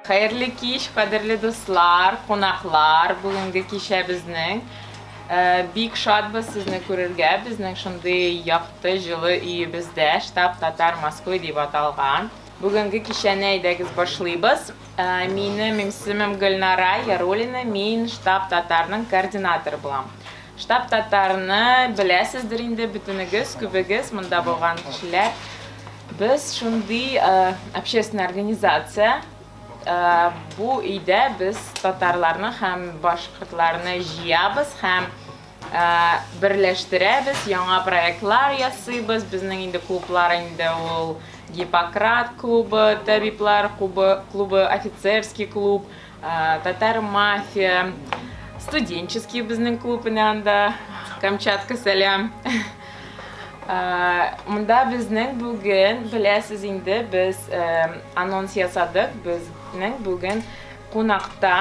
Xayrli kech, qadrli do'stlar, qonaqlar, bugungi kechimizning bik shadbız sizni ko'rishga. Bizning shunday yoqti жылы uyimizda shtab Tatar Moskva deb atalgan. Bugungi kechani biz boshlaymiz. Mening ismim Gulnara Yarolina, men shtab Tatarning koordinatori bo'lam. Shtab Tatarni bilasizdir endi butunigiz, ko'pigiz bunda bo'lgan kishilar. Biz shunday общественная organizatsiya. Bu uyda biz tatarlarni ham boshqurtlarni jiyamiz, ham birlashtiramiz, yangi proyektlar yasaymiz. Bizning endi klublar endi ol Gipokrat klubi, tabiblar klubi, офицерский клуб, Tatar mafiya, студенческий bizning klubida, Kamchatka salam. Munda bizning bugun bilasiz endi biz anons yasadik. Bizning bugun qonaqda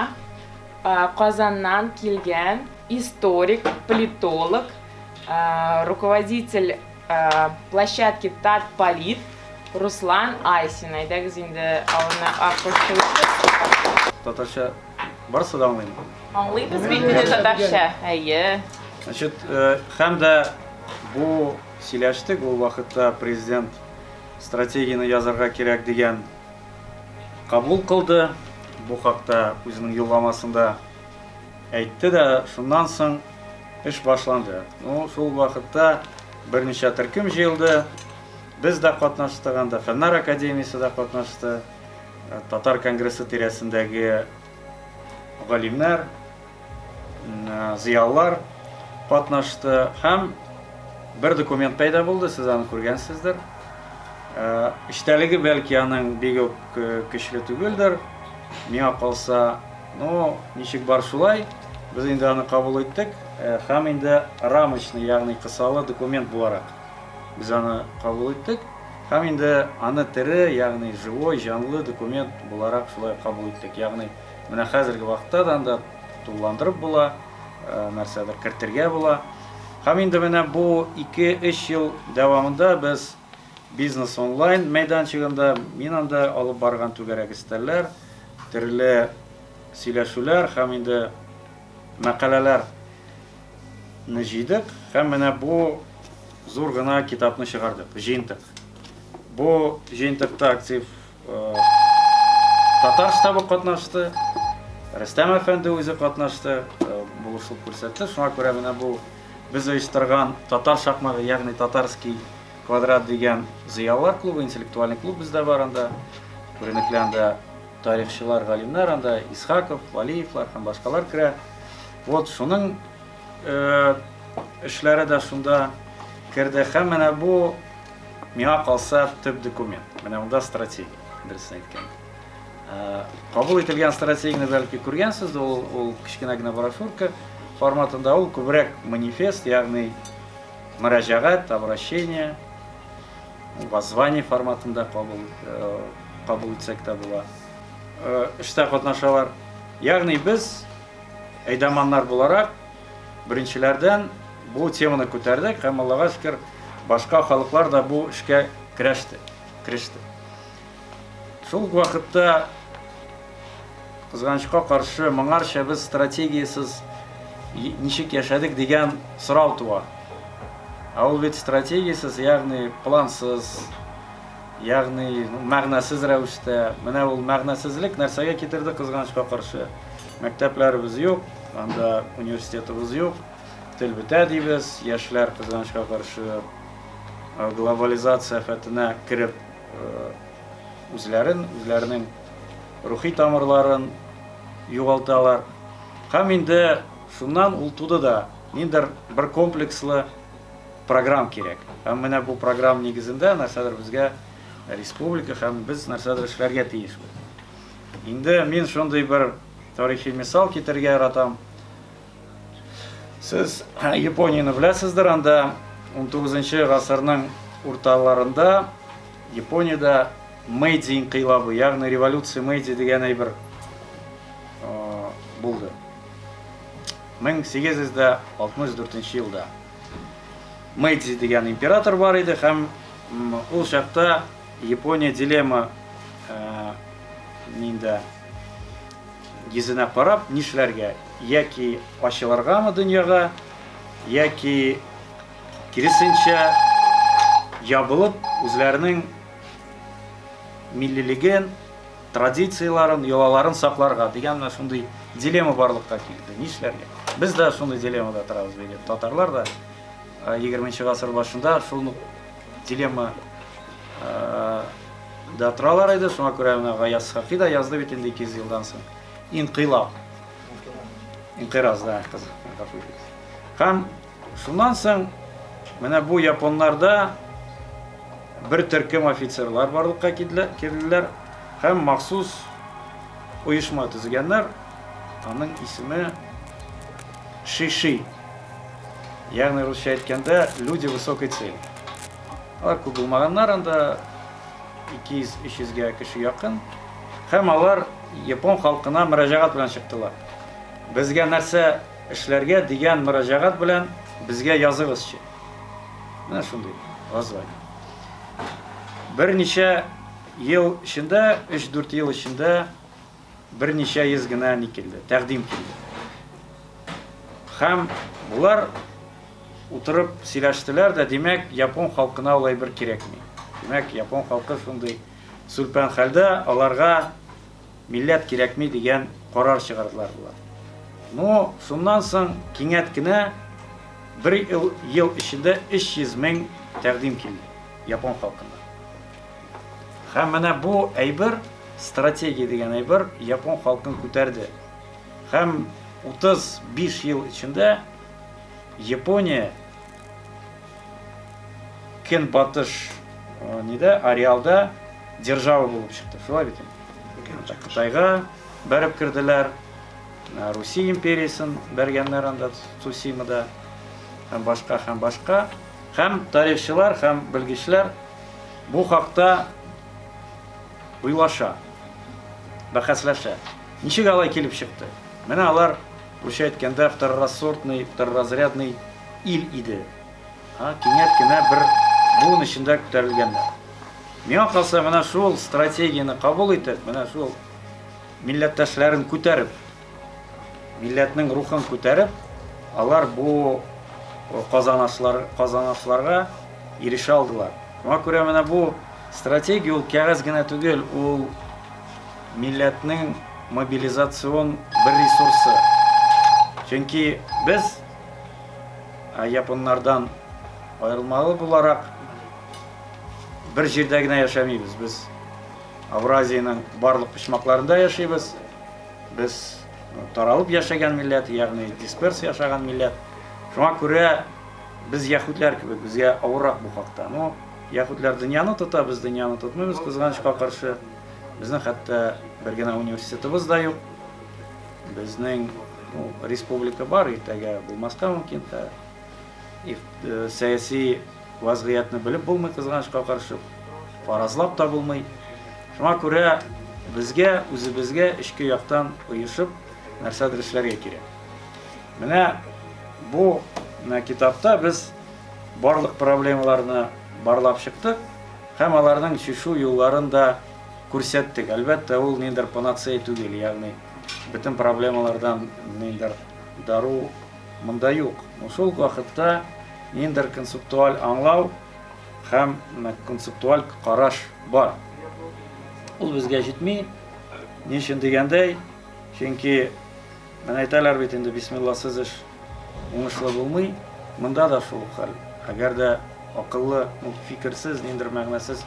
Qozondan kelgan истоrik, политолог, rukovodитель площадки Tatpolit Ruslan Aysin. Aydagiz endi avni qo'shilamiz. Tatarcha barsa da anlayman. Anlaymiz endi tatarcha. Ayy. Значит, hamda bu сөйләштек, ул вакытта президент стратегияны язарга кирәк дигән кабул кылды. Бу хакта үзенең юлламасында әйтте дә, шуннан соң эш башланды. Шул вакытта берничә төркем җыелды. Без дә катнаштык, анда Фәннәр академиясе дә катнашты. Татар конгрессы тирәсендәге галимнәр, зыялылар катнашты. Һәм bir документ пайда булды, сез аны күргәнсездер. Эчтәлеге бәлки аның бик үк көчле түгелдер. Миңа калса, ничек бар шулай, без инде аны кабул иттек. Һәм инде рамочный, ягъни кысалы документ буларак без аны кабул иттек. Һәм инде аны тере, ягъни живой, жанлы документ буларак шулай кабул иттек. Ягъни менә хәзерге вакытта да анда тулландырып була, нәрсәдер кертергә була. Һәм инде менә бу 2-3 ел дәвамында без бизнес онлайн мәйданчыгында мин анда алып барган түгәрәк истәлләр, төрле сөйләшүләр һәм инде мәкаләләр җыйдык. Һәм менә бу зур гына китапны чыгардык, җыентык. Бу җыентыкта актив татар штабы катнашты, Рөстәм әфәнде үзе катнашты, булышып күрсәтте. Шуңа күрә менә бу biz оештырган татар шахматы, ягъни татарский квадрат дигән зыялылар клубы, интеллектуальный клуб бездә бар анда. Күренекле анда тарихчылар, галимнәр, анда Исхаков, Валиевлар һәм башкалар керә. Вот шуның эшләре дә шунда керде. Һәм менә бу миңа калса төп документ. Менә монда стратегия, дөресен әйткәндә. Кабул ителгән стратегияны бәлки күргәнсез, ул кичкенә генә брошюрка форматында, ул күбрәк манифест, ягъни мөрәҗәгать, обращение, воззвание форматында кабул итсәк тә була. Эштә катнашалар. Ягъни без әйдәманнар буларак беренчеләрдән бу теманы күтәрдек һәм Аллага шөкер, башка халыклар да бу эшкә кереште. Шул вакытта кызганычка каршы моңарча без стратегиясыз ничек яшәдек дигән сорау туа. Ул бит стратегиясыз, ягъни плансыз, ягъни мәгънәсез рәвештә. Менә ул мәгънәсезлек нәрсәгә китерде кызганычка каршы? Мәктәпләребез юк, анда университетыбыз юк, тел бетә дибез, яшьләр кызганычка каршы глобализация фәтенә кирип үзләренең рухи тамырларын югалталар. Һәм инде шуннан ул туды да ниндер бер комплекслы программ кирәк. Һәм менә бу программ нигезендә нәрсәдер безгә республика һәм без нәрсәдер эшләргә тиешбез. Инде мин шундый бер тарихи мисал китергә яратам. Сез Японияны беләсездер, анда 19-нчы гасырның урталарында Япониядә Мэйдзи инкыйлабы, ягъни революция Мэйдзи дигән әйбер булды. 1864 елда Мэйдзи дигән император бар иде һәм ул чакта Япония дилемма нинде йөзенә карап, нишләргә? Яки ачылыргамы дөньяга, яки киресенчә ябылып, үзләренең миллилеген, традицияларын, йолаларын сакларга дигән менә шундый дилемма барлыкка килде. Нишләргә? Без дә шундый дилеммада торабыз бит. Татарлар да 20 гасыр башында шул дилемма да торалар иде. Шуңа күрә менә Гаяз Хакый да язды бит инде 200 елдан соң. Инкыйлаб. Инкыйраз да кызык. Һәм шуннан соң менә бу японнарда бер төркем офицерлар барлыкка килделәр һәм махсус оешма төзегәннәр. Аның исеме Шиши. Ягъни русча әйткәндә люди высокой цели. Алар күп булмаганнар, анда 200-300 кеше якын. Һәм алар япон халкына мөрәҗәгать белән чыктылар. Безгә нәрсә эшләргә дигән мөрәҗәгать белән безгә языгызчы. Менә шундый воззвание. Берничә ел эчендә, 3-4 ел эчендә берничә йөз генә килде, тәкъдим килде. Һәм булар утырып сөйләштеләр дә, димәк, япон халкына улай бер кирәкми. Димәк, япон халкы шундый сүлпән хәлдә, аларга милләт кирәкми дигән карар чыгардылар булар. Ну, шуннан соң кинәт кенә бер ел эчендә 300 мең тәкъдим килде япон халкына. Һәм менә бу әйбер, стратегия дигән әйбер, япон халкын күтәрде. Һәм 35 ел эчендә Япония көнбатыш ареалда держава булып чыкты. Шулай бит. Кытайга барып кирделәр, Русия империясын бергәннәр анда Цусимада, һәм башка. Һәм тарихчылар, һәм белгечләр бу хакта уйлаша, бәхәсләшә. Ничек алай килеп чыкты? Менә алар русча әйткәндә второсортный, второразрядный ил иде. Кинәт кенә бер буын эчендә күтәрелгәннәр. Миңа калса, менә шул стратегияны кабул итеп, менә шул милләттәшләрен күтәреп, милләтнең рухын күтәреп, алар бу казанышларга ирешә алдылар. Шуңа күрә менә бу стратегия ул кәгазь генә түгел, ул милләтнең мобилизацион бер ресурсы. Чөнки без японнардан аерылмалы буларак бер җирдә генә яшәмибез. Без Авразияның барлык почмакларында яшибез. Без таралып яшәгән милләт, ягъни дисперс яшәгән милләт. Шуңа күрә без яһүдләр кебек, безгә авыррак бу хакта. Ну, яһүдләр дөньяны тота, без дөньяны тотмыйбыз, кызганычка каршы. Безнең хәтта бер генә университетыбыз да юк. Безнең республика бар, иртәгә булмаска мөмкин. Сәяси вазгыятны белеп булмый, кызганычка каршы. Фаразлап та булмый. Шуңа күрә безгә, үзебезгә эчке яктан оешып нәрсәдер эшләргә кирәк. Менә бу китапта без барлык проблемаларны барлап чыктык һәм аларның чишү юлларын да күрсәттек. Әлбәттә, ул ниндер панацея түгел, ягъни бөтен проблемалардан ниндер дару монда юк. Шул вакытта ниндер концептуаль аңлау һәм концептуаль караш бар. Ул безгә җитми. Ни өчен дигәндәй, чөнки менә әйтәләр бит инде бисмиллахсыз эш уңышлы булмый. Монда да шул хәл. Әгәр дә акыллы, фикерсез, ниндер мәгънәсез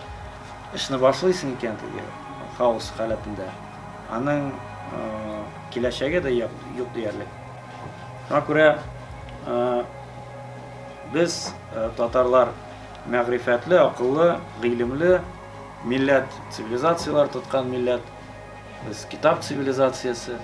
эшне башлыйсың икән теге хаос халәтендә, аның киләчәге дә юк диярлек. Шуңа күрә без татарлар мәгърифәтле, акыллы, гыйлемле милләт, цивилизациялар тоткан милләт. Без китап цивилизациясе.